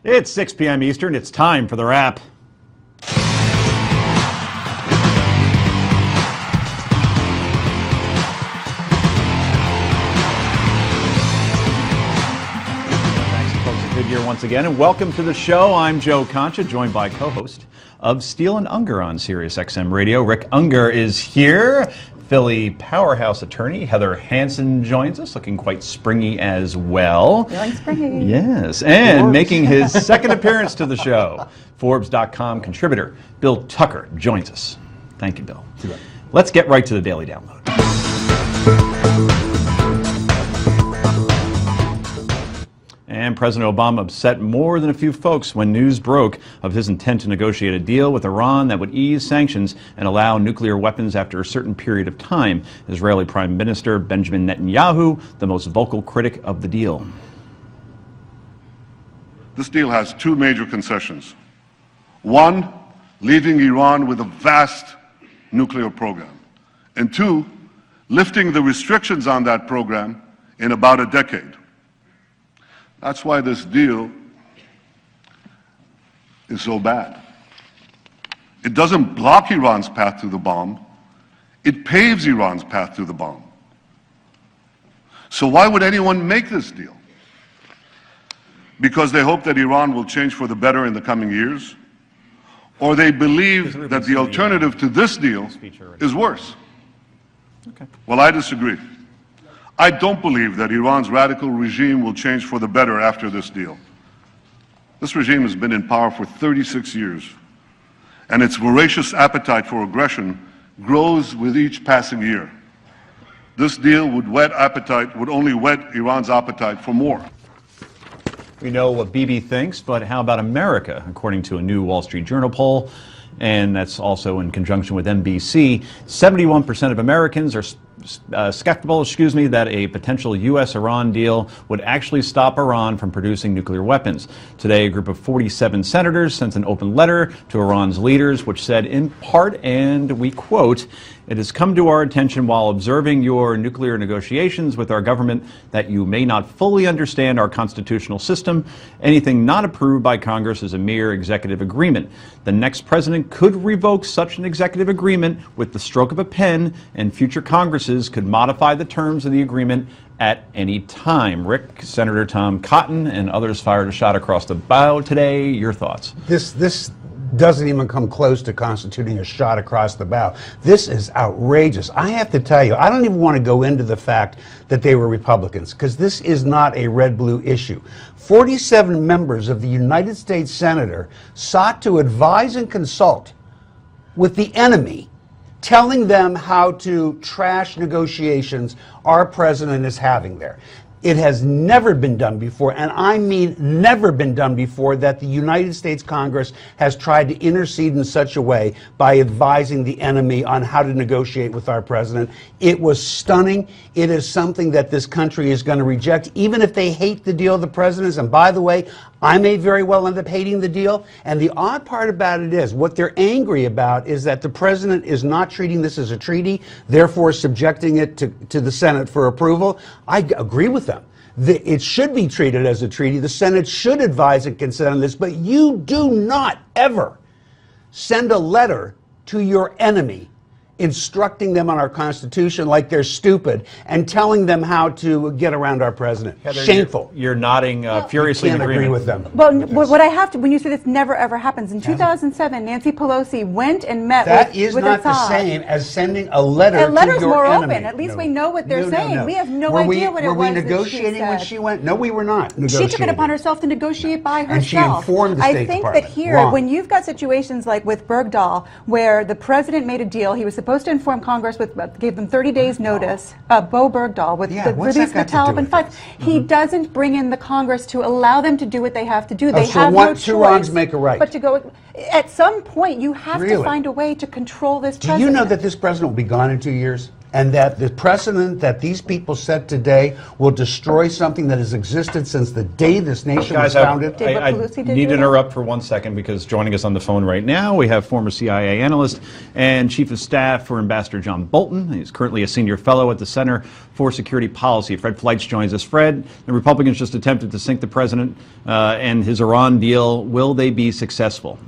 It's 6 p.m. Eastern. It's time for the wrap. Good year once again, and welcome to the show. I'm Joe Concha, joined by co-host of Steele and Unger on Sirius XM Radio. Rick Unger is here. Philly powerhouse attorney Heather Hansen joins us, looking quite springy as well. Feeling springy. Yes, and making his second appearance to the show, Forbes.com contributor Bill Tucker joins us. Thank you, Bill. Let's get right to the Daily Download. And President Obama upset more than a few folks when news broke of his intent to negotiate a deal with Iran that would ease sanctions and allow nuclear weapons after a certain period of time. Israeli Prime Minister Benjamin Netanyahu, the most vocal critic of the deal. This deal has two major concessions. One, leaving Iran with a vast nuclear program. And two, lifting the restrictions on that program in about a decade. That's why this deal is so bad. It doesn't block Iran's path to the bomb. It paves Iran's path to the bomb. So why would anyone make this deal? Because they hope that Iran will change for the better in the coming years? Or they believe that the alternative to this deal is worse? Well, I disagree. I don't believe that Iran's radical regime will change for the better after this deal. This regime has been in power for 36 years, and its voracious appetite for aggression grows with each passing year. This deal would only whet Iran's appetite for more. We know what Bibi thinks, but how about America? According to a new Wall Street Journal poll, and that's also in conjunction with NBC, 71% of Americans are skeptical, that a potential U.S.-Iran deal would actually stop Iran from producing nuclear weapons. Today, a group of 47 senators sent an open letter to Iran's leaders, which said in part, and we quote, "It has come to our attention while observing your nuclear negotiations with our government that you may not fully understand our constitutional system. Anything not approved by Congress is a mere executive agreement. The next president could revoke such an executive agreement with the stroke of a pen, and future Congresses could modify the terms of the agreement at any time." Rick, Senator Tom Cotton and others fired a shot across the bow today. Your thoughts? This doesn't even come close to constituting a shot across the bow. This is outrageous. I have to tell you, I don't even want to go into the fact that they were Republicans, because this is not a red-blue issue. 47 members of the United States Senate sought to advise and consult with the enemy, telling them how to trash negotiations our president is having there. It has never been done before, and I mean never been done before, that the United States Congress has tried to intercede in such a way by advising the enemy on how to negotiate with our president. It was stunning. It is something that this country is going to reject, even if they hate the deal the president is. And by the way, I may very well end up hating the deal. And the odd part about it is, what they're angry about is that the president is not treating this as a treaty, therefore subjecting it to the Senate for approval. I agree with them. It should be treated as a treaty. The Senate should advise and consent on this, but you do not ever send a letter to your enemy instructing them on our Constitution like they're stupid and telling them how to get around our president. Heather, shameful. You're nodding furiously in agreement. Agree with them. Well, what I have to, when you say this never ever happens, in 2007, Nancy Pelosi went and met with Assad. That is not the same as sending a letter to your enemy. A letter's more open. At least we know what they're saying. We have no idea what it was. Were we negotiating when she went? No, we were not negotiating. She took it upon herself to negotiate by herself. And she informed the State Department. I think that here, when you've got situations like with Bergdahl, where the president made a deal, he was supposed to inform Congress gave them 30 days notice, Bo Bergdahl, with the release of the Taliban 5. He doesn't bring in the Congress to allow them to do what they have to do. They have no choice. Two wrongs make a right. But to go, at some point, you have to find a way to control this president. Do you know that this president will be gone in 2 years? and that the precedent that these people set today will destroy something that has existed since the day this nation was founded. I need to interrupt for 1 second because joining us on the phone right now, we have former CIA analyst and Chief of Staff for Ambassador John Bolton. He's currently a senior fellow at the Center for Security Policy. Fred Fleitz joins us. Fred, the Republicans just attempted to sink the president and his Iran deal. Will they be successful?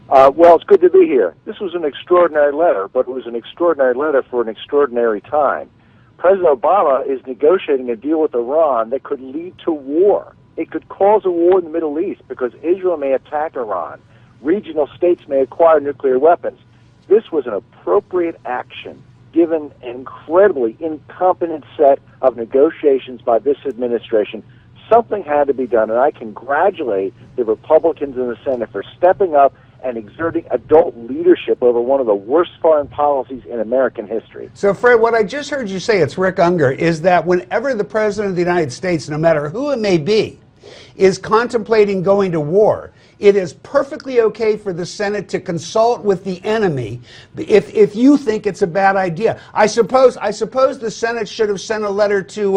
Well, it's good to be here. This was an extraordinary letter, but it was an extraordinary letter for an extraordinary time. President Obama is negotiating a deal with Iran that could lead to war. It could cause a war in the Middle East because Israel may attack Iran. Regional states may acquire nuclear weapons. This was an appropriate action given an incredibly incompetent set of negotiations by this administration. Something had to be done, and I congratulate the Republicans in the Senate for stepping up and exerting adult leadership over one of the worst foreign policies in American history. So, Fred, what I just heard you say, it's Rick Unger, is that whenever the President of the United States, no matter who it may be, is contemplating going to war, it is perfectly okay for the Senate to consult with the enemy if you think it's a bad idea. I suppose the Senate should have sent a letter to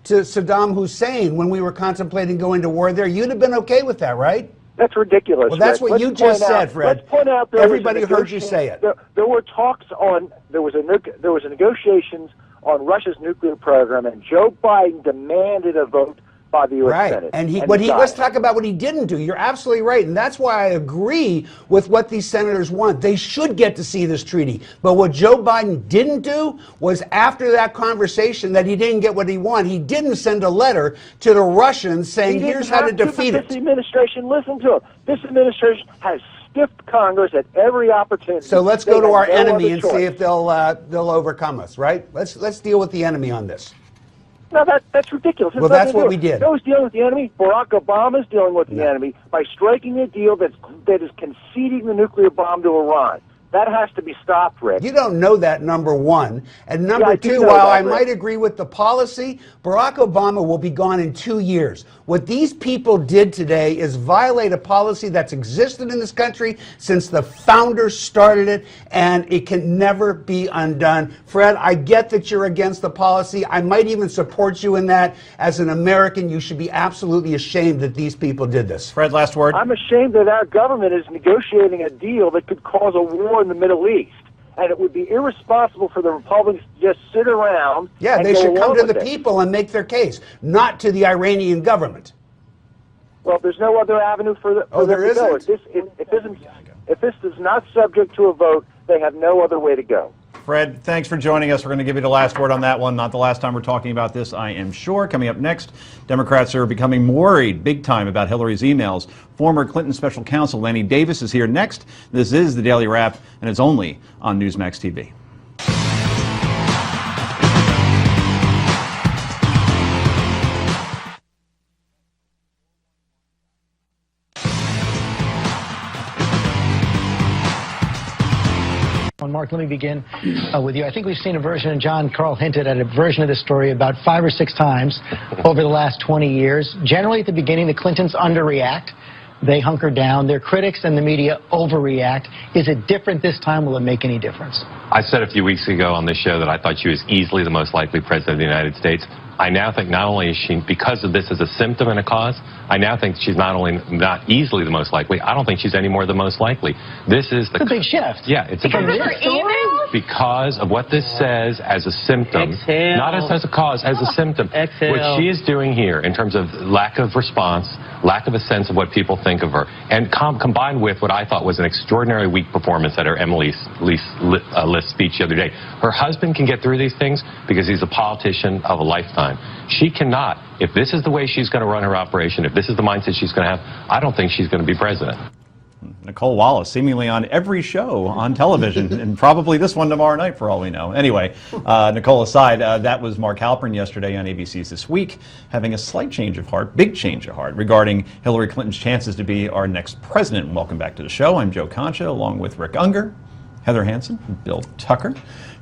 Saddam Hussein when we were contemplating going to war there. You'd have been okay with that, right? That's ridiculous. Well, that's what you just said, Fred. Let's point out everybody heard you say it. There were talks on there was a negotiations on Russia's nuclear program, and Joe Biden demanded a vote by the U.S. Senate. And let's talk about what he didn't do. You're absolutely right, and that's why I agree with what these senators want. They should get to see this treaty. But what Joe Biden didn't do was, after that conversation that he didn't get what he wanted, he didn't send a letter to the Russians saying, here's how to defeat it. This administration, listen to him. This administration has stiffed Congress at every opportunity. So let's go to our enemy and see if they'll overcome us, right? Let's deal with the enemy on this. No, that's ridiculous. Well, that's what we did. Who's dealing with the enemy? Barack Obama is dealing with the enemy by striking a deal that is conceding the nuclear bomb to Iran. That has to be stopped, Rick. You don't know that, number one. And number two, while I might agree with the policy, Barack Obama will be gone in 2 years. What these people did today is violate a policy that's existed in this country since the founders started it, and it can never be undone. Fred, I get that you're against the policy. I might even support you in that. As an American, you should be absolutely ashamed that these people did this. Fred, last word. I'm ashamed that our government is negotiating a deal that could cause a war in the Middle East. And it would be irresponsible for the Republicans to just sit around. Yeah, they should come to the people and make their case, not to the Iranian government. Well, there's no other avenue for them to go. If this is not subject to a vote, they have no other way to go. Fred, thanks for joining us. We're going to give you the last word on that one. Not the last time we're talking about this, I am sure. Coming up next, Democrats are becoming worried big time about Hillary's emails. Former Clinton special counsel Lanny Davis is here next. This is the Daily Wrap, and it's only on Newsmax TV. Mark, let me begin with you. I think we've seen a version, and John Carl hinted at a version of this story about 5 or 6 times over the last 20 years. Generally, at the beginning, the Clintons underreact. They hunker down. Their critics and the media overreact. Is it different this time? Will it make any difference? I said a few weeks ago on this show that I thought she was easily the most likely president of the United States. I now think not only is she, because of this as a symptom and a cause, I now think she's not only not easily the most likely, I don't think she's any more the most likely. This is the... It's a big shift. Yeah, it's a big shift. Because of what this says as a symptom, not as a cause, as a symptom. What she is doing here in terms of lack of response, lack of a sense of what people think of her, and combined with what I thought was an extraordinarily weak performance at her Emily's List speech the other day. Her husband can get through these things because he's a politician of a lifetime. She cannot. If this is the way she's going to run her operation, if this is the mindset she's going to have, I don't think she's going to be president. Nicole Wallace, seemingly on every show on television, and probably this one tomorrow night for all we know. Anyway, Nicole aside, that was Mark Halperin yesterday on ABC's This Week, having a slight change of heart, big change of heart, regarding Hillary Clinton's chances to be our next president. Welcome back to the show. I'm Joe Concha, along with Rick Unger. Heather Hansen and Bill Tucker.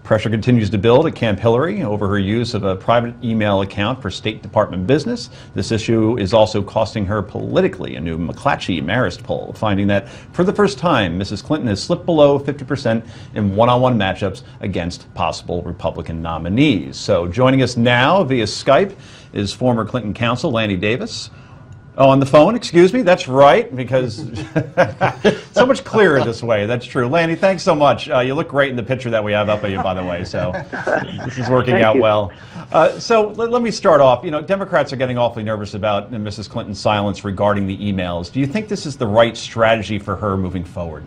Pressure continues to build at Camp Hillary over her use of a private email account for State Department business. This issue is also costing her politically. A new McClatchy Marist poll finding that for the first time, Mrs. Clinton has slipped below 50% in one-on-one matchups against possible Republican nominees. So joining us now via Skype is former Clinton counsel Lanny Davis. Oh, on the phone, excuse me? That's right, because so much clearer this way. That's true. Lanny, thanks so much. You look great in the picture that we have up of you, by the way, so this is working out well. So let me start off. You know, Democrats are getting awfully nervous about Mrs. Clinton's silence regarding the emails. Do you think this is the right strategy for her moving forward?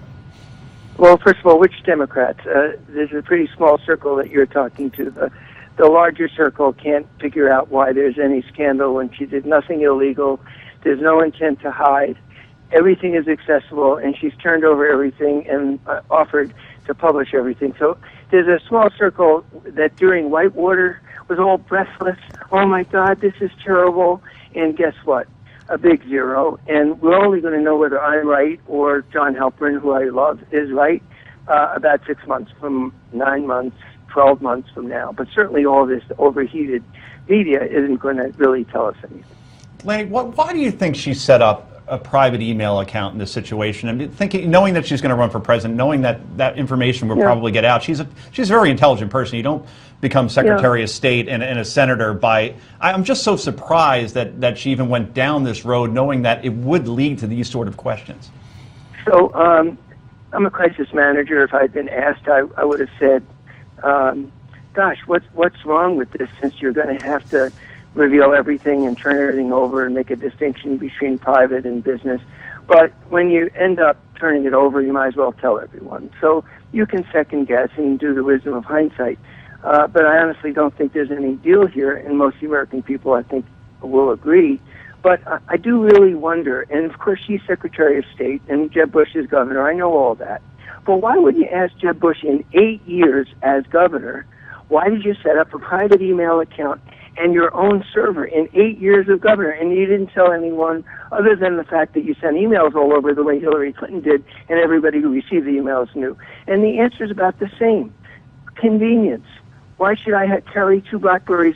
Well, first of all, which Democrats? There's a pretty small circle that you're talking to. The larger circle can't figure out why there's any scandal when she did nothing illegal. There's no intent to hide. Everything is accessible, and she's turned over everything and offered to publish everything. So there's a small circle that during Whitewater was all breathless. Oh, my God, this is terrible. And guess what? A big zero. And we're only going to know whether I'm right or John Halperin, who I love, is right about 6 months from 9 months, 12 months from now. But certainly all this overheated media isn't going to really tell us anything. Lanny, why do you think she set up a private email account in this situation? I mean, knowing that she's going to run for president, knowing that that information will probably get out. She's a very intelligent person. You don't become Secretary of State and a senator by. I'm just so surprised that she even went down this road, knowing that it would lead to these sort of questions. So I'm a crisis manager. If I'd been asked, I would have said, "Gosh, what's wrong with this? Since you're going to have to reveal everything and turn everything over and make a distinction between private and business." But when you end up turning it over, you might as well tell everyone. So you can second guess and do the wisdom of hindsight. But I honestly don't think there's any deal here, and most American people, I think, will agree. But I do really wonder, and of course she's Secretary of State and Jeb Bush is governor, I know all that. But why would you ask Jeb Bush in 8 years as governor, why did you set up a private email account and your own server in 8 years of governor, and you didn't tell anyone other than the fact that you sent emails all over the way Hillary Clinton did, and everybody who received the emails knew? And the answer is about the same. Convenience. Why should I carry 2 BlackBerries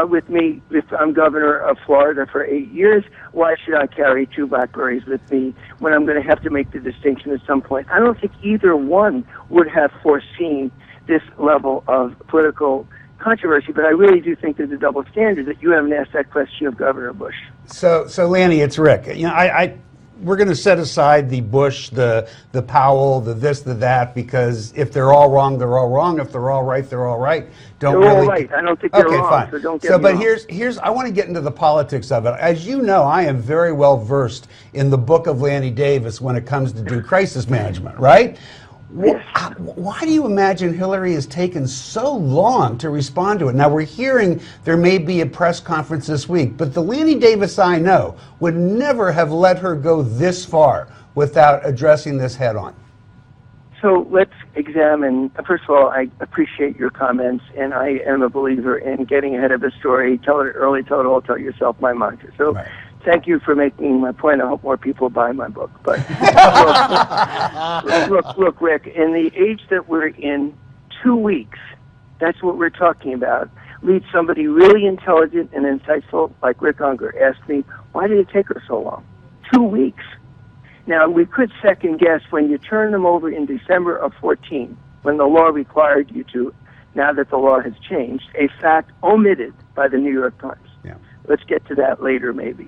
with me if I'm governor of Florida for 8 years? Why should I carry 2 BlackBerries with me when I'm going to have to make the distinction at some point? I don't think either one would have foreseen this level of political controversy, but I really do think there's a double standard that you haven't asked that question of Governor Bush. So Lanny, it's Rick. You know, we're going to set aside the Bush, the Powell, the this, the that, because if they're all wrong, they're all wrong. If they're all right, they're all right. They're all right. I don't think they're wrong. Fine. So don't get me but wrong. here's I want to get into the politics of it. As you know, I am very well versed in the book of Lanny Davis when it comes to do crisis management, right? Why do you imagine Hillary has taken so long to respond to it? Now, we're hearing there may be a press conference this week, but the Lanny Davis I know would never have let her go this far without addressing this head on. So let's examine, first of all, I appreciate your comments, and I am a believer in getting ahead of a story. Tell it early, tell it all, tell yourself, my mantra. So right. Thank you for making my point. I hope more people buy my book. But look, Rick, in the age that we're in, 2 weeks, that's what we're talking about, leads somebody really intelligent and insightful like Rick Unger asked me, why did it take her so long? 2 weeks. Now, we could second guess when you turn them over in December of 14, when the law required you to, now that the law has changed, a fact omitted by the New York Times. Yeah. Let's get to that later, maybe.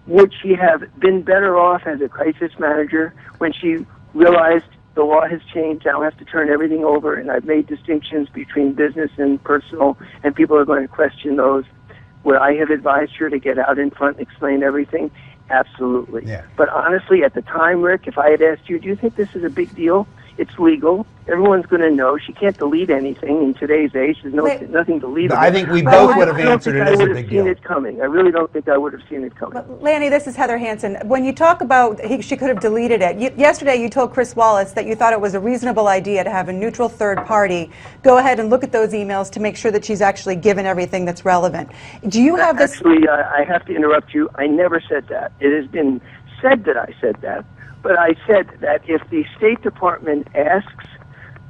Would she have been better off as a crisis manager when she realized the law has changed, now I have to turn everything over, and I've made distinctions between business and personal, and people are going to question those? Would I have advised her to get out in front and explain everything? Absolutely. Yeah. But honestly, at the time, Rick, if I had asked you, do you think this is a big deal? It's legal. Everyone's going to know. She can't delete anything in today's age. There's nothing deletable. I think we both would have answered it as a big deal. I would have seen it coming. I really don't think I would have seen it coming. Lanny, this is Heather Hansen. When you talk about she could have deleted it, yesterday you told Chris Wallace that you thought it was a reasonable idea to have a neutral third party go ahead and look at those emails to make sure that she's actually given everything that's relevant. Do you have this? Actually, I have to interrupt you. I never said that. It has been said that I said that. But I said that if the State Department asks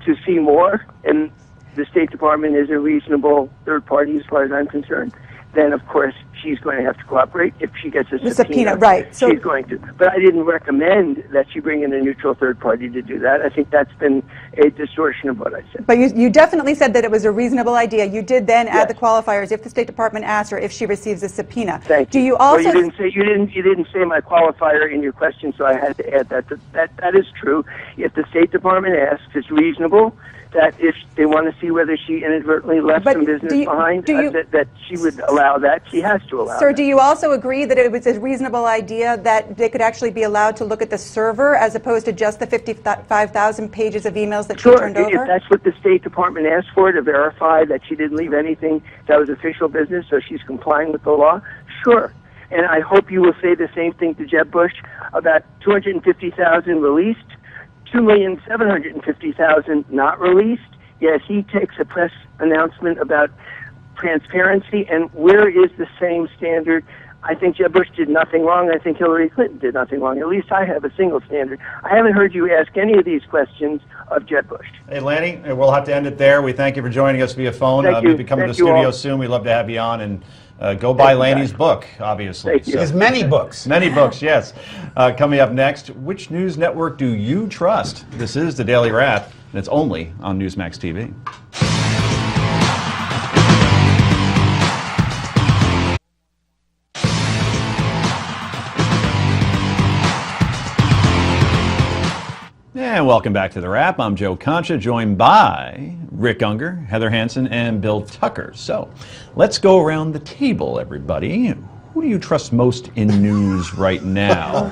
to see more, and the State Department is a reasonable third party as far as I'm concerned, then of course she's going to have to cooperate. If she gets a subpoena, right? So she's going to. But I didn't recommend that she bring in a neutral third party to do that. I think that's been a distortion of what I said. But you definitely said that it was a reasonable idea. You did then add the qualifiers if the State Department asks her if she receives a subpoena. Thank you. Do you also? Well, you didn't say my qualifier in your question, so I had to add that. That is true. If the State Department asks, it's reasonable that if they want to see whether she inadvertently left some business behind, that she would allow that. She has to allow Sir, that. do you also agree that it was a reasonable idea that they could actually be allowed to look at the server as opposed to just the 55,000 pages of emails that she turned over? If that's what the State Department asked for, to verify that she didn't leave anything that was official business, so she's complying with the law, sure. And I hope you will say the same thing to Jeb Bush about 250,000 released, 2,750,000 not released, yet he takes a press announcement about transparency, and where is the same standard? I think Jeb Bush did nothing wrong. I think Hillary Clinton did nothing wrong. At least I have a single standard. I haven't heard you ask any of these questions of Jeb Bush. Hey, Lanny, we'll have to end it there. We thank you for joining us via phone. Maybe come to the studio soon. We'd love to have you on, and go buy Lanny's book, obviously. So. There's many books. Many books, yes. Coming up next, which news network do you trust? This is The Daily Wrap, and it's only on Newsmax TV. And welcome back to The Wrap. I'm Joe Concha, joined by Rick Unger, Heather Hansen, and Bill Tucker. So let's go around the table, everybody. Who do you trust most in news right now?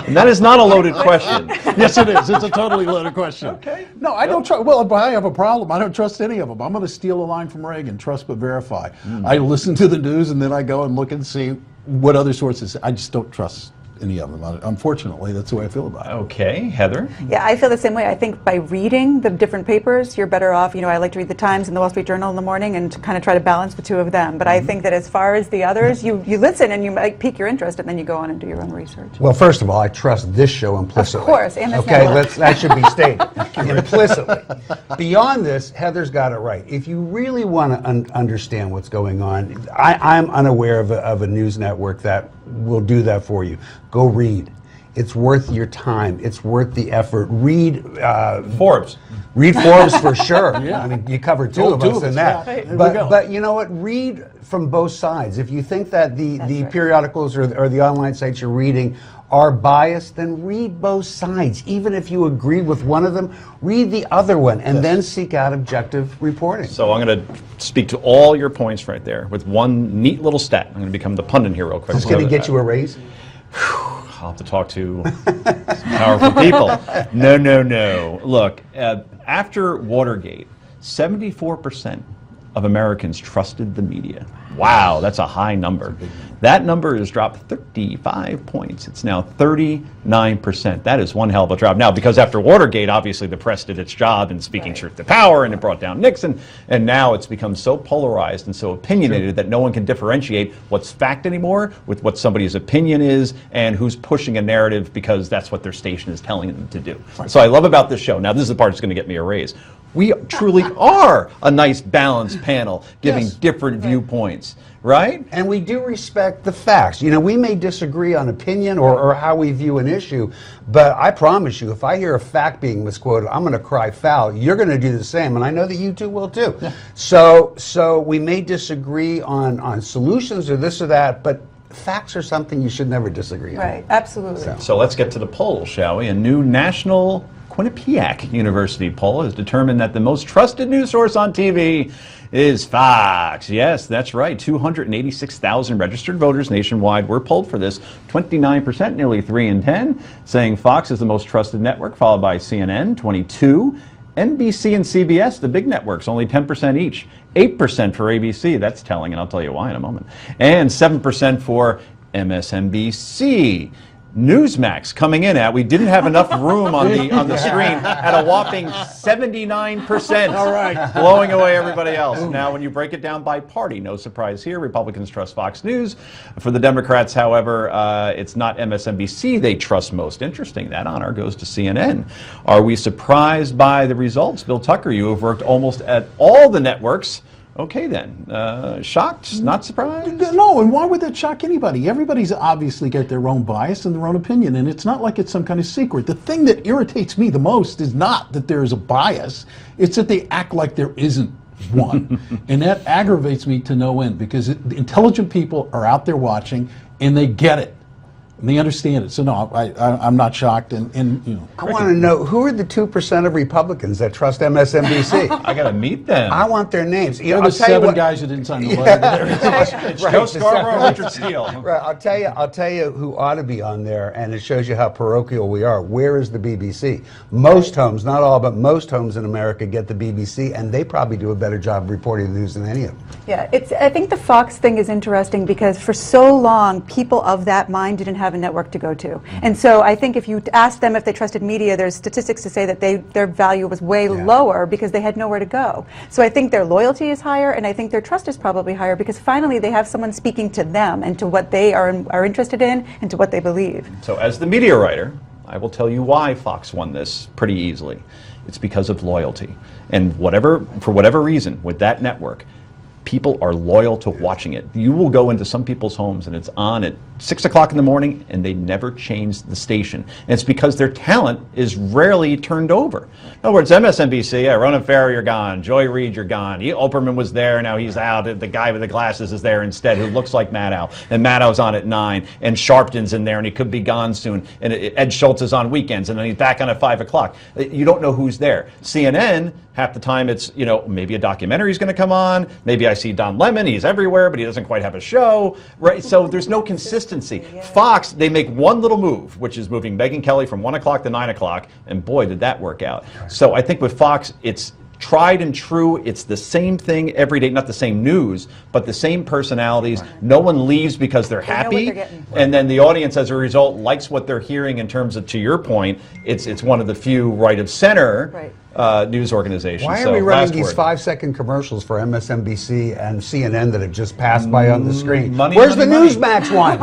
And that is not a loaded question. Yes, it is. It's a totally loaded question. Okay. No, I don't trust. Well, if I have a problem, I don't trust any of them. I'm going to steal a line from Reagan: trust but verify. I listen to the news and then I go and look and see what other sources. I just don't trust any of them. Unfortunately, that's the way I feel about it. Okay, Heather? Yeah, I feel the same way. I think by reading the different papers, you're better off. You know, I like to read the Times and the Wall Street Journal in the morning and to kind of try to balance the two of them. But I think that as far as the others, you listen and you might pique your interest and then you go on and do your own research. Well, first of all, I trust this show implicitly. Of course, and this okay, network. that should be stated implicitly. Beyond this, Heather's got it right. If you really want to understand what's going on, I'm unaware of a news network that will do that for you. Go read. It's worth your time. It's worth the effort. Read Forbes. Read Forbes for sure. Yeah. I mean, you cover two of us in that. Right. But you know what? Read from both sides. If you think that the periodicals or the online sites you're reading are biased, then read both sides. Even if you agree with one of them, read the other one and then seek out objective reporting. So I'm going to speak to all your points right there with one neat little stat. I'm going to become the pundit here real quick. It's going to get you a raise? I'll have to talk to some powerful people. No. Look, after Watergate, 74% of Americans trusted the media. Wow, that's a high number. That number has dropped 35 points. It's now 39%. That is one hell of a drop. Now, because after Watergate, obviously the press did its job in speaking truth to power, and it brought down Nixon, and now it's become so polarized and so opinionated that no one can differentiate what's fact anymore with what somebody's opinion is and who's pushing a narrative because that's what their station is telling them to do. So I love about this show. Now, this is the part that's going to get me a raise. We truly are a nice balanced panel giving different viewpoints, right? And we do respect the facts. You know, we may disagree on opinion or how we view an issue, but I promise you, if I hear a fact being misquoted, I'm going to cry foul. You're going to do the same, and I know that you two will too. Yeah. So we may disagree on solutions or this or that, but facts are something you should never disagree on. Right, absolutely. So let's get to the poll, shall we? A new national Quinnipiac University poll has determined that the most trusted news source on TV is Fox. Yes, that's right. 286,000 registered voters nationwide were polled for this. 29%, nearly 3 in 10, saying Fox is the most trusted network, followed by CNN, 22%. NBC and CBS, the big networks, only 10% each. 8% for ABC. That's telling, and I'll tell you why in a moment. And 7% for MSNBC. Newsmax coming in at, we didn't have enough room on the screen, at a whopping 79%. All right. Blowing away everybody else. Now, when you break it down by party, no surprise here, Republicans trust Fox News. For the Democrats, however, it's not MSNBC they trust most. Interesting, that honor goes to CNN. Are we surprised by the results? Bill Tucker, you have worked almost at all the networks. Okay then, shocked, not surprised? No, and why would that shock anybody? Everybody's obviously got their own bias and their own opinion, and it's not like it's some kind of secret. The thing that irritates me the most is not that there is a bias, it's that they act like there isn't one. And that aggravates me to no end, because intelligent people are out there watching, and they get it. And they understand it. So no, I'm not shocked. And you know, I want to know, who are the 2% of Republicans that trust MSNBC? I got to meet them. I want their names. You know, the 7 guys who didn't sign the letter. It's Joe Scarborough and Richard Steele. Right. I'll tell you who ought to be on there, and it shows you how parochial we are. Where is the BBC? Most homes, not all, but most homes in America get the BBC, and they probably do a better job of reporting the news than any of them. Yeah, I think the Fox thing is interesting because for so long, people of that mind didn't have a network to go to. And so I think if you asked them if they trusted media, there's statistics to say that their value was way lower because they had nowhere to go. So I think their loyalty is higher, and I think their trust is probably higher because finally they have someone speaking to them and to what they are interested in and to what they believe. So as the media writer, I will tell you why Fox won this pretty easily. It's because of loyalty. And for whatever reason, with that network, people are loyal to watching it. You will go into some people's homes and it's on at 6 o'clock in the morning and they never change the station. And it's because their talent is rarely turned over. In other words, MSNBC, Ronan Farrow, you're gone. Joy Reid, you're gone. Oprahman was there, now he's out. The guy with the glasses is there instead, who looks like Maddow. And Maddow's on at 9. And Sharpton's in there and he could be gone soon. And Ed Schultz is on weekends and then he's back on at 5 o'clock. You don't know who's there. CNN, half the time it's, maybe a documentary is going to come on. Maybe I see Don Lemon, he's everywhere, but he doesn't quite have a show, right? So there's no consistency. Fox, they make one little move, which is moving Megyn Kelly from 1 o'clock to 9 o'clock, and boy, did that work out. So I think with Fox, it's tried and true. It's the same thing every day, not the same news, but the same personalities. No one leaves because they're happy, and then the audience, as a result, likes what they're hearing in terms of, to your point, it's one of the few right of center news organizations. Why are we running these 5-second commercials for MSNBC and CNN that have just passed by on the screen? Where's the Newsmax one?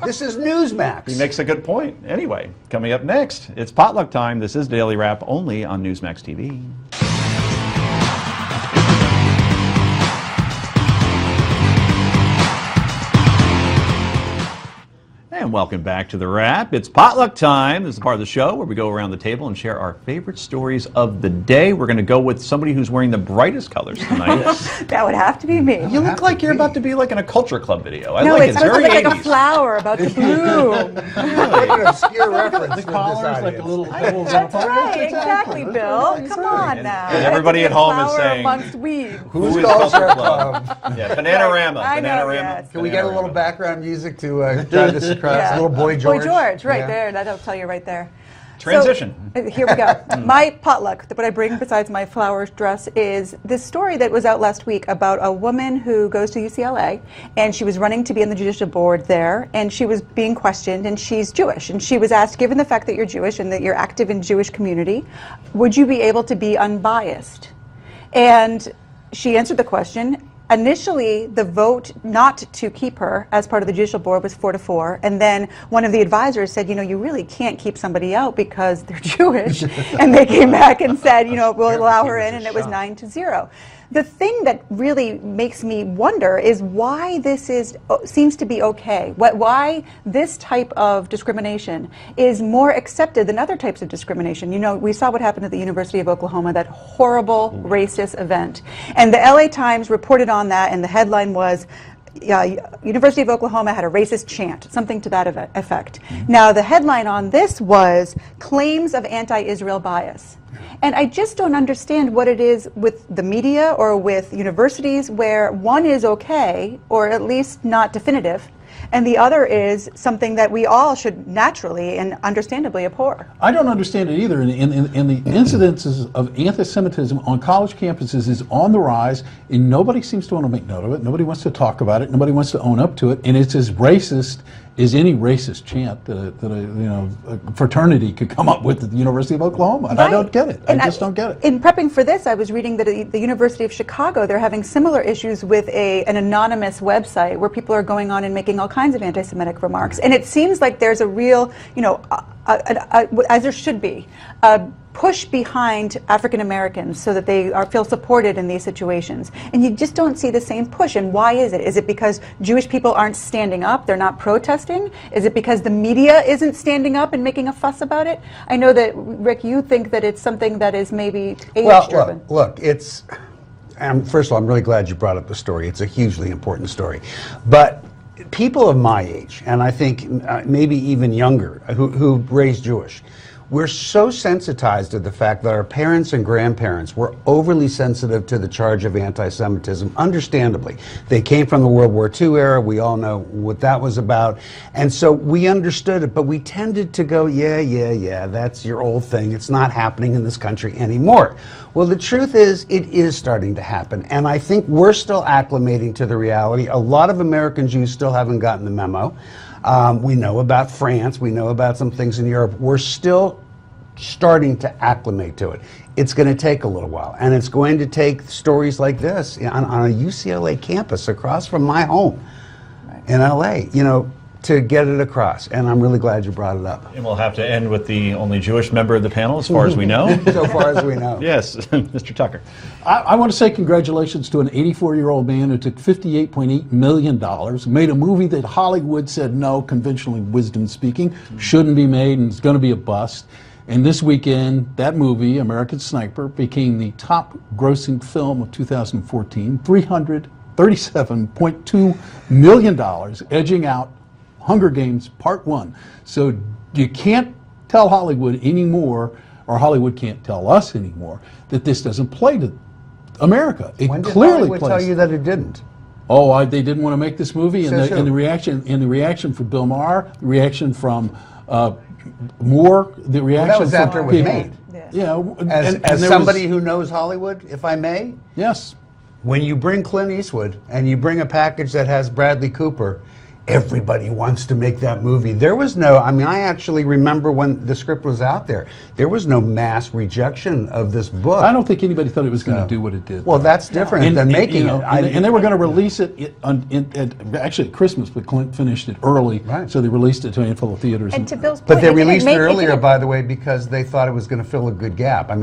This is Newsmax. He makes a good point. Anyway, coming up next, it's potluck time. This is Daily Wrap, only on Newsmax TV. And welcome back to The Wrap. It's potluck time. This is the part of the show where we go around the table and share our favorite stories of the day. We're going to go with somebody who's wearing the brightest colors tonight. That would have to be me. You look like you're about to be like in a Culture Club video. I no, like it's it. It's very like 80s. a flower about to bloom. What an obscure reference. The collar's like a little pebbles That's right, exactly, Bill. Come on now. And everybody at home is saying, amongst weed. Who's Culture Club? Yeah, Bananarama. I know, Bananarama. yes. Can we get a little background music to drive this across? Little Boy George. Boy George, right there. That'll tell you right there. Transition. So, here we go. My potluck, what I bring besides my flower dress, is this story that was out last week about a woman who goes to UCLA, and she was running to be on the judicial board there, and she was being questioned, and she's Jewish. And she was asked, given the fact that you're Jewish and that you're active in Jewish community, would you be able to be unbiased? And she answered the question. Initially, the vote not to keep her as part of the judicial board was 4-4, and then one of the advisors said, you really can't keep somebody out because they're Jewish, and they came back and said, we'll allow her in, and it was 9-0. The thing that really makes me wonder is why this seems to be okay. Why this type of discrimination is more accepted than other types of discrimination. We saw what happened at the University of Oklahoma, that horrible racist event. And the LA Times reported on that, and the headline was, University of Oklahoma had a racist chant, something to that effect. Now, the headline on this was claims of anti-Israel bias. And I just don't understand what it is with the media or with universities where one is okay, or at least not definitive, and the other is something that we all should naturally and understandably abhor. I don't understand it either. And the incidences of anti-Semitism on college campuses is on the rise, and nobody seems to want to make note of it. Nobody wants to talk about it. Nobody wants to own up to it. And it's as racist is any racist chant that a fraternity could come up with at the University of Oklahoma. And I don't get it. I just don't get it. In prepping for this, I was reading that at the University of Chicago, they're having similar issues with an anonymous website where people are going on and making all kinds of anti-Semitic remarks. And it seems like there's a real, as there should be, push behind African Americans so that they feel supported in these situations. And you just don't see the same push. And why is it? Is it because Jewish people aren't standing up? They're not protesting? Is it because the media isn't standing up and making a fuss about it? I know that, Rick, you think that it's something that is maybe age-driven. Well, look, it's... first of all, I'm really glad you brought up the story. It's a hugely important story. But people of my age, and I think maybe even younger, who raised Jewish, we're so sensitized to the fact that our parents and grandparents were overly sensitive to the charge of anti-Semitism, understandably. They came from the World War II era. We all know what that was about. And so we understood it, but we tended to go, yeah, that's your old thing. It's not happening in this country anymore. Well, the truth is, it is starting to happen. And I think we're still acclimating to the reality. A lot of American Jews still haven't gotten the memo. We know about France. We know about some things in Europe. We're still starting to acclimate to it. It's going to take a little while. And it's going to take stories like this on a UCLA campus across from my home in LA, to get it across. And I'm really glad you brought it up. And we'll have to end with the only Jewish member of the panel, as far as we know. So far as we know. Yes, Mr. Tucker. I want to say congratulations to an 84-year-old man who took $58.8 million, made a movie that Hollywood said no, conventionally wisdom speaking, shouldn't be made and it's going to be a bust. And this weekend, that movie, American Sniper, became the top grossing film of 2014, $337.2 million, edging out Hunger Games Part 1. So you can't tell Hollywood anymore, or Hollywood can't tell us anymore, that this doesn't play to America. It when did clearly Hollywood plays. tell you that it didn't? Oh, they didn't want to make this movie, and Says who? the reaction from Bill Maher, the reaction from Moore, the reaction that was from after it was people. made. Yeah, As somebody who knows Hollywood, if I may, yes. when you bring Clint Eastwood and you bring a package that has Bradley Cooper, everybody wants to make that movie. There was no, I actually remember when the script was out there, there was no mass rejection of this book. I don't think anybody thought it was going to do what it did. Well, that's different than making it. And they were going to release it actually at Christmas, but Clint finished it early, so they released it to a handful of theaters. And to Bill's point, but they released it earlier, by the way, because they thought it was going to fill a good gap. I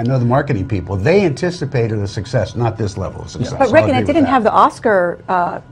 know the marketing people. They anticipated a success, not this level of success. But Rick, and it didn't have the Oscar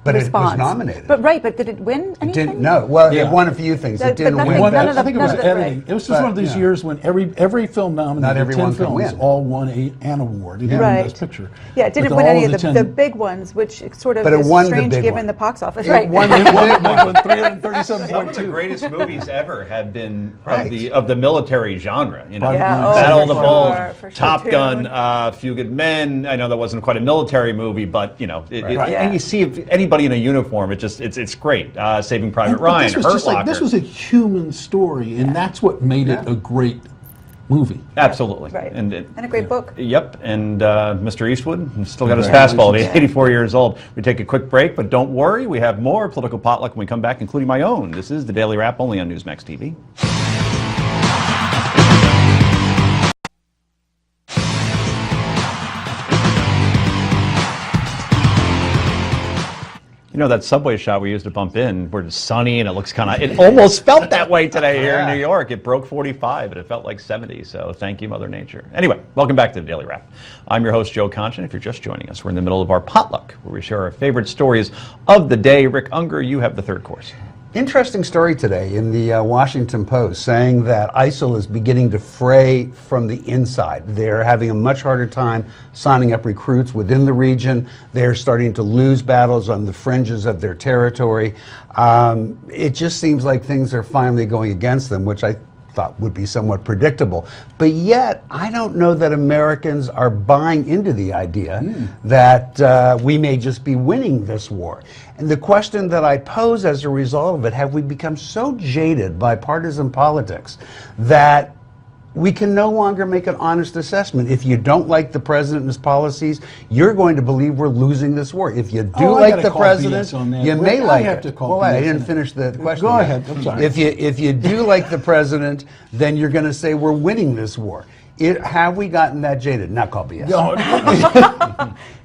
but response. It was nominated. But but did it win anything? It didn't. No. Well, it won a few things. It didn't win. I think it was editing. It was just one of these years when every film nominated, 10 films, all won an award. It didn't win Best Picture. Yeah, it didn't win any of the big ones, which sort of is strange given the box office. Right. It won $337.2. Some of the greatest movies ever have been of the military genre. Battle of the Bulge, Top Gun, Few Good Men. I know that wasn't quite a military movie, but and you see anybody in a uniform, it's great. Saving Private Ryan, Hurt Locker. This was a human story, and that's what made it a great movie. Absolutely. Right. And a great book. Yep. And Mr. Eastwood still got his fastball at 84 years old. We take a quick break, but don't worry, we have more political potluck when we come back, including my own. This is the Daily Wrap, only on Newsmax TV. You know that subway shot we used to bump in, where it's sunny and it looks it almost felt that way today here in New York. It broke 45 and it felt like 70, so thank you, Mother Nature. Anyway, welcome back to the Daily Wrap. I'm your host, Joe Concha. If you're just joining us, we're in the middle of our potluck, where we share our favorite stories of the day. Rick Unger, you have the third course. Interesting story today in the Washington Post saying that ISIL is beginning to fray from the inside. They're having a much harder time signing up recruits within the region. They're starting to lose battles on the fringes of their territory. It just seems like things are finally going against them, which I thought would be somewhat predictable. But yet, I don't know that Americans are buying into the idea that we may just be winning this war. And the question that I pose as a result of it, have we become so jaded by partisan politics that we can no longer make an honest assessment. If you don't like the president and his policies, you're going to believe we're losing this war. If you do like the president, you may like it. Well, I didn't finish the question. Go ahead. I'm sorry. If you do like the president, then you're going to say we're winning this war. Have we gotten that jaded? Not called BS.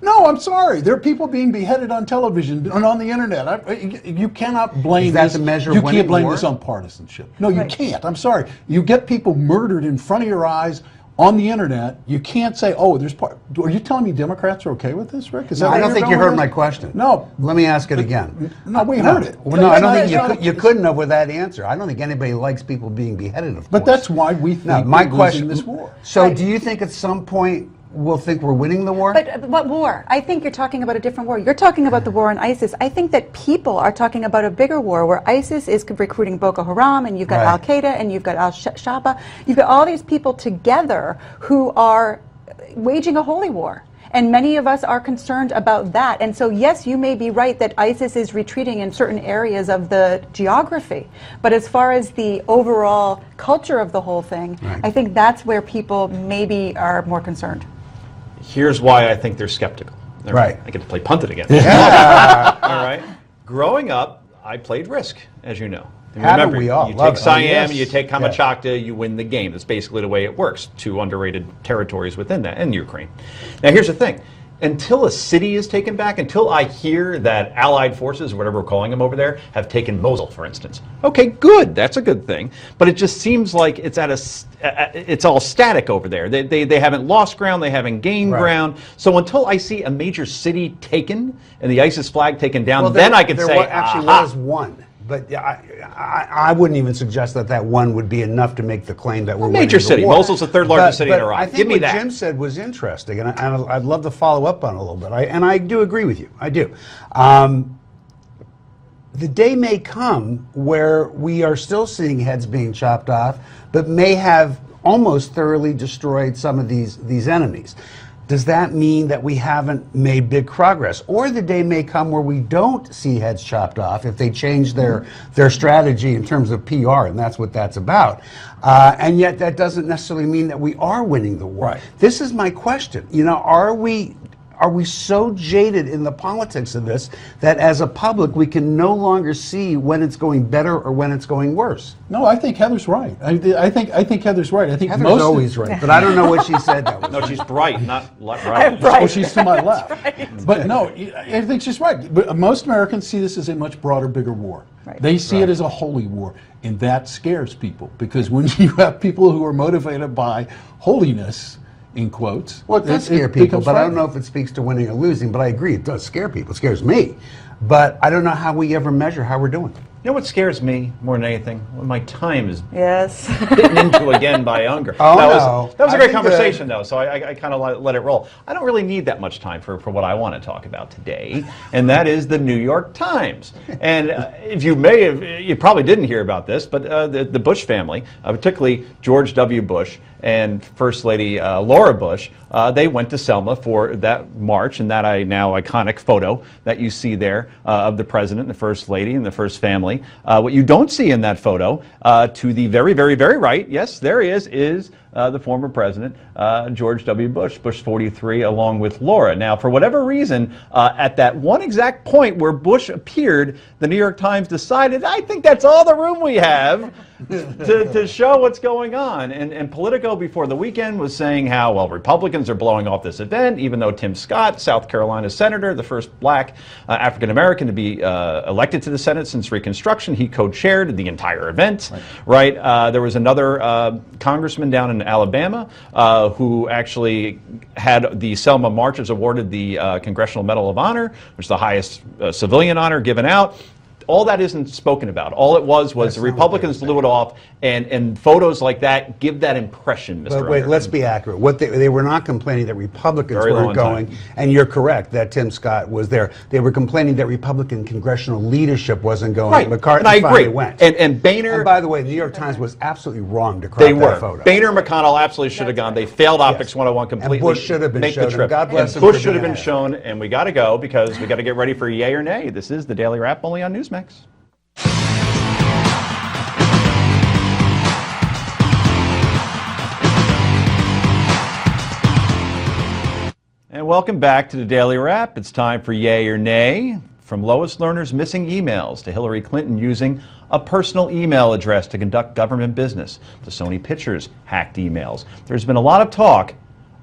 No, I'm sorry. There are people being beheaded on television and on the internet. You cannot blame that this. the measure of You can't winning blame war? this on partisanship. No, you can't. I'm sorry. You get people murdered in front of your eyes on the internet. You can't say, "Oh, there's part." Are you telling me Democrats are okay with this, Rick? Is that No, where I don't you're think you going heard with my this? question. No. Let me ask it again. No, we heard it. Well, no, I don't think you couldn't have with that answer. I don't think anybody likes people being beheaded, of course. But that's why we think my we're question, losing this war. So do you think at some point we'll think we're winning the war? But what war? I think you're talking about a different war. You're talking about the war on ISIS. I think that people are talking about a bigger war where ISIS is recruiting Boko Haram, and you've got Al Qaeda, and you've got Al Shabaab. You've got all these people together who are waging a holy war. And many of us are concerned about that. And so, yes, you may be right that ISIS is retreating in certain areas of the geography. But as far as the overall culture of the whole thing, I think that's where people maybe are more concerned. Here's why I think they're skeptical. Right. I get to play punt it again. All right. Growing up, I played Risk, as you know. And remember, we all? you Love take it. Siam, Yes. you take Kamchatka, you win the game. That's basically the way it works. 2 underrated territories within that, and Ukraine. Now, here's the thing. Until a city is taken back, until I hear that Allied forces, or whatever we're calling them over there, have taken Mosul, for instance. Okay, good. That's a good thing. But it just seems like it's it's all static over there. They haven't lost ground. They haven't gained ground. So until I see a major city taken and the ISIS flag taken down, then I could say, there actually was one. But I wouldn't even suggest that one would be enough to make the claim that we're winning major the city. war. Mosul's the 3rd largest city in Iraq. I think Give me what that. Jim said was interesting, and I'd love to follow up on it a little bit. And I do agree with you. I do. The day may come where we are still seeing heads being chopped off, but may have almost thoroughly destroyed some of these enemies. Does that mean that we haven't made big progress? Or the day may come where we don't see heads chopped off if they change their strategy in terms of PR, and that's what that's about. And yet that doesn't necessarily mean that we are winning the war. Right. This is my question. You know, are we so jaded in the politics of this that as a public we can no longer see when it's going better or when it's going worse? No, I think Heather's right. I think Heather's right. I think Heather's always right, but I don't know what she said. That was No, she's bright, not right. I'm bright. Oh, she's to my left. But no, I think she's right. But most Americans see this as a much broader, bigger war. Right. They see it as a holy war, and that scares people because when you have people who are motivated by holiness, in quotes. Well, it does scare people, becomes but I don't frightening. know if it speaks to winning or losing, but I agree, it does scare people. It scares me. But I don't know how we ever measure how we're doing. You know what scares me more than anything? When my time is Yes. bitten into again by hunger. Oh, that was a I've great been conversation, though, so I kind of let it roll. I don't really need that much time for what I want to talk about today, and that is the New York Times. And if you you probably didn't hear about this, but the Bush family, particularly George W. Bush and First Lady Laura Bush, they went to Selma for that march and that now iconic photo that you see there of the President, the First Lady, and the First Family. What you don't see in that photo, to the very, very, very right, yes, there he is the former President, George W. Bush, Bush 43, along with Laura. Now, for whatever reason, at that one exact point where Bush appeared, the New York Times decided, I think that's all the room we have to show what's going on. And Politico before the weekend was saying how, well, Republicans are blowing off this event, even though Tim Scott, South Carolina senator, the first black African-American to be elected to the Senate since Reconstruction, he co-chaired the entire event, right? There was another congressman down in Alabama who actually had the Selma marches awarded the Congressional Medal of Honor, which is the highest civilian honor given out. All that isn't spoken about. All it was the Republicans blew it off, and photos like that give that impression, Mr. But wait, Unger. let's be accurate. They were not complaining that Republicans Very weren't long going, time. and you're correct that Tim Scott was there. They were complaining that Republican congressional leadership wasn't going. Right, McCarthy and I finally agree. went. And Boehner... And by the way, the New York Times was absolutely wrong to crop They that were. photo. Boehner and McConnell absolutely should have gone. They failed Optics Yes. 101 completely. And Bush should have been Make shown, the trip. and God bless And him Bush for should have doing been that. shown, and we got to go because we got to get ready for yay or nay. This is the Daily Wrap only on Newsmax. welcome back to the Daily Wrap. It's time for Yay or Nay. From Lois Lerner's missing emails to Hillary Clinton using a personal email address to conduct government business to Sony Pictures' hacked emails. There's been a lot of talk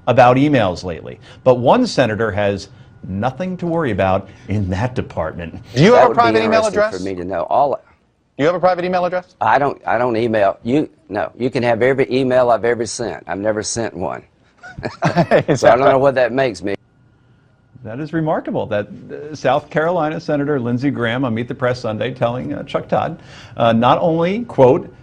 about emails lately, but one senator has nothing to worry about in that department. Do you have a private email address? For me to know all. You have a private email address? I don't email you. No, you can have every email I've ever sent. I've never sent one. So I don't know what that makes me. That is remarkable. That South Carolina Senator Lindsey Graham on Meet the Press Sunday telling Chuck Todd, not only, quote,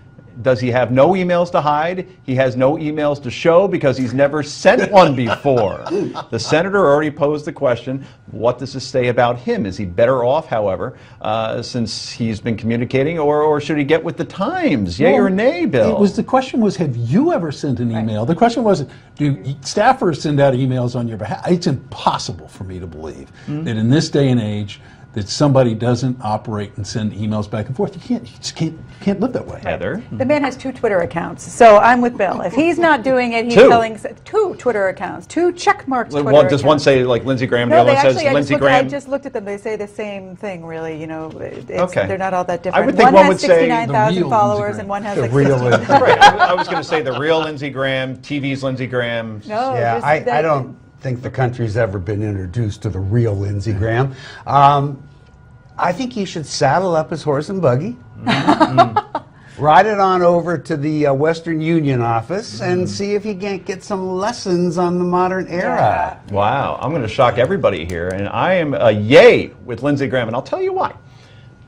does he have no emails to hide, he has no emails to show because he's never sent one before. The senator already posed the question, what does this say about him? Is he better off, however, since he's been communicating, or should he get with the times? Yay or nay, Bill? The question was, have you ever sent an email? The question was, do staffers send out emails on your behalf? It's impossible for me to believe that in this day and age, that somebody doesn't operate and send emails back and forth. You just can't live that way. Heather? The man has 2 Twitter accounts, so I'm with Bill. If he's not doing it, he's telling 2 Twitter accounts, 2 checkmarked Twitter accounts. Does one say like Lindsey Graham, no, the other one says Lindsey Graham? I just looked at them. They say the same thing, really. You know, Okay. They're not all that different. I would think one would say 69,000 followers, and one has like real 16,000. Right, I was going to say the real Lindsey Graham, TV's Lindsey Graham. No, Yeah, I don't think the country's ever been introduced to the real Lindsey Graham. I think he should saddle up his horse and buggy, ride it on over to the Western Union office, and see if he can't get some lessons on the modern era. Wow, I'm going to shock everybody here, and I am a yay with Lindsey Graham, and I'll tell you why.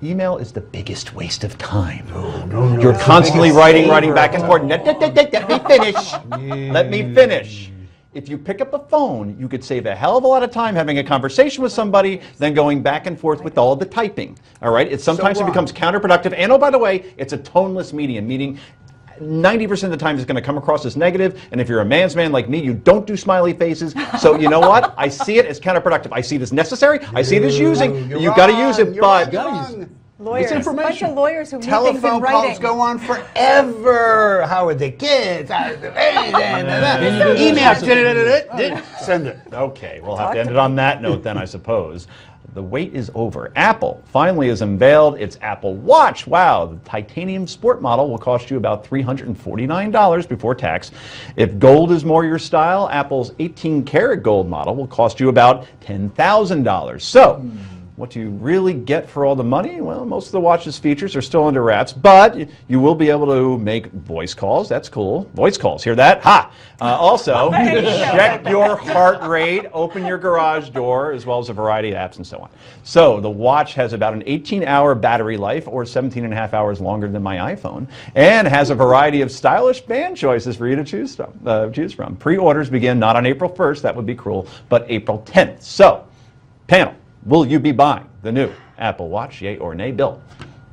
Email is the biggest waste of time. No, you're constantly writing back and forth. Let me finish. Let me finish. If you pick up a phone, you could save a hell of a lot of time having a conversation with somebody than going back and forth with all the typing. All right? Sometimes it becomes counterproductive. And oh, by the way, it's a toneless medium, meaning 90% of the time it's going to come across as negative. And if you're a man's man like me, you don't do smiley faces. So you know what? I see it as counterproductive. I see it as necessary. I see it as using. You've got to use it, but Lawyers, it's information. A bunch of lawyers who Telephone things in calls writing. go on forever. How are the kids? Emails. Send it. Okay, we'll have to end it on that note then, I suppose. The wait is over. Apple finally has unveiled its Apple Watch. Wow, the titanium sport model will cost you about $349 before tax. If gold is more your style, Apple's 18-karat gold model will cost you about $10,000. So, what do you really get for all the money? Well, most of the watch's features are still under wraps, but you will be able to make voice calls. That's cool. Voice calls, hear that? Ha! Also, check your heart rate, open your garage door, as well as a variety of apps and so on. So the watch has about an 18-hour battery life, or 17 and a half hours longer than my iPhone, and has a variety of stylish band choices for you to choose from. Pre-orders begin not on April 1st, that would be cruel, but April 10th. So, panel, will you be buying the new Apple Watch, yay or nay, Bill?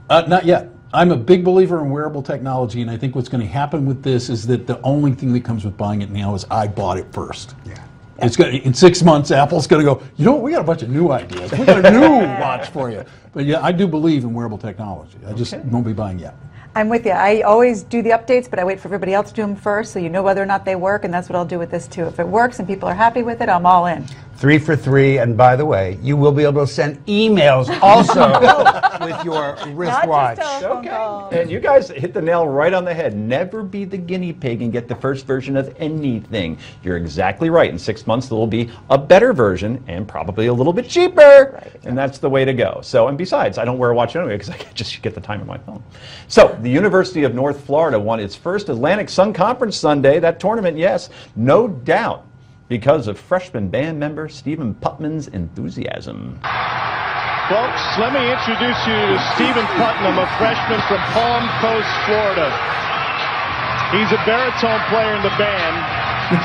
Not yet. I'm a big believer in wearable technology, and I think what's going to happen with this is that the only thing that comes with buying it now is I bought it first. Yeah. It's going in 6 months, Apple's going to go, you know what, we got a bunch of new ideas. We got a new watch for you. But yeah, I do believe in wearable technology. I just won't be buying yet. I'm with you. I always do the updates, but I wait for everybody else to do them first, so you know whether or not they work, and that's what I'll do with this too. If it works and people are happy with it, I'm all in. 3 for 3, and by the way, you will be able to send emails also with your wristwatch. And you guys hit the nail right on the head. Never be the guinea pig and get the first version of anything. You're exactly right. In 6 months, there will be a better version and probably a little bit cheaper. Right. And that's the way to go. So, and besides, I don't wear a watch anyway because I can just get the time on my phone. So, the University of North Florida won its first Atlantic Sun Conference Sunday. That tournament, yes, no doubt, because of freshman band member Stephen Putman's enthusiasm. Folks, let me introduce you to Stephen Putnam, a freshman from Palm Coast, Florida. He's a baritone player in the band.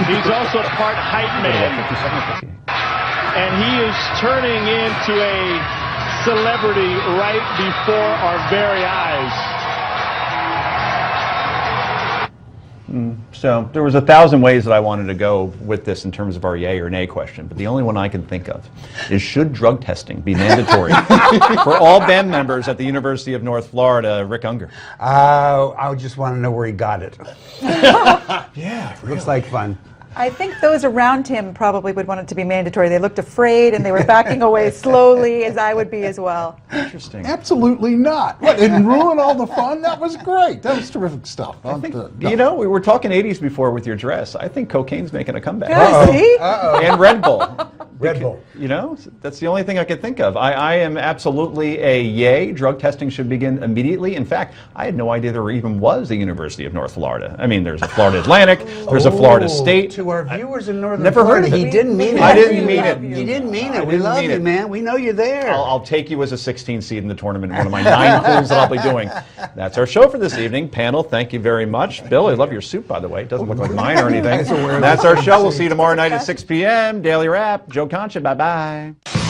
He's also part hype man. And he is turning into a celebrity right before our very eyes. So there was 1,000 ways that I wanted to go with this in terms of our yay or nay question, but the only one I can think of is, should drug testing be mandatory for all band members at the University of North Florida? Rick Unger. I just want to know where he got it. Yeah, Looks like fun. I think those around him probably would want it to be mandatory. They looked afraid and they were backing away slowly, as I would be as well. Interesting. Absolutely not. What, it didn't ruin all the fun? That was great. That was terrific stuff. I think, you know, we were talking 80s before with your dress. I think cocaine's making a comeback. Yeah, see? And Red Bull. Red Bull. You know, that's the only thing I could think of. I am absolutely a yay. Drug testing should begin immediately. In fact, I had no idea there even was a University of North Florida. I mean, there's a Florida Atlantic, there's a Florida State. To our viewers in Northern Never Florida, heard of it. he didn't mean it. I didn't mean it. He didn't mean it. We love you, man. We know you're there. I'll take you as a 16 seed in the tournament, one of my 9 pools that I'll be doing. That's our show for this evening. Panel, thank you very much. Bill, I love your suit, by the way. It doesn't look like mine or anything. That's our show. We'll see you tomorrow night at 6 p.m. Daily Wrap. Joe Concha, bye-bye.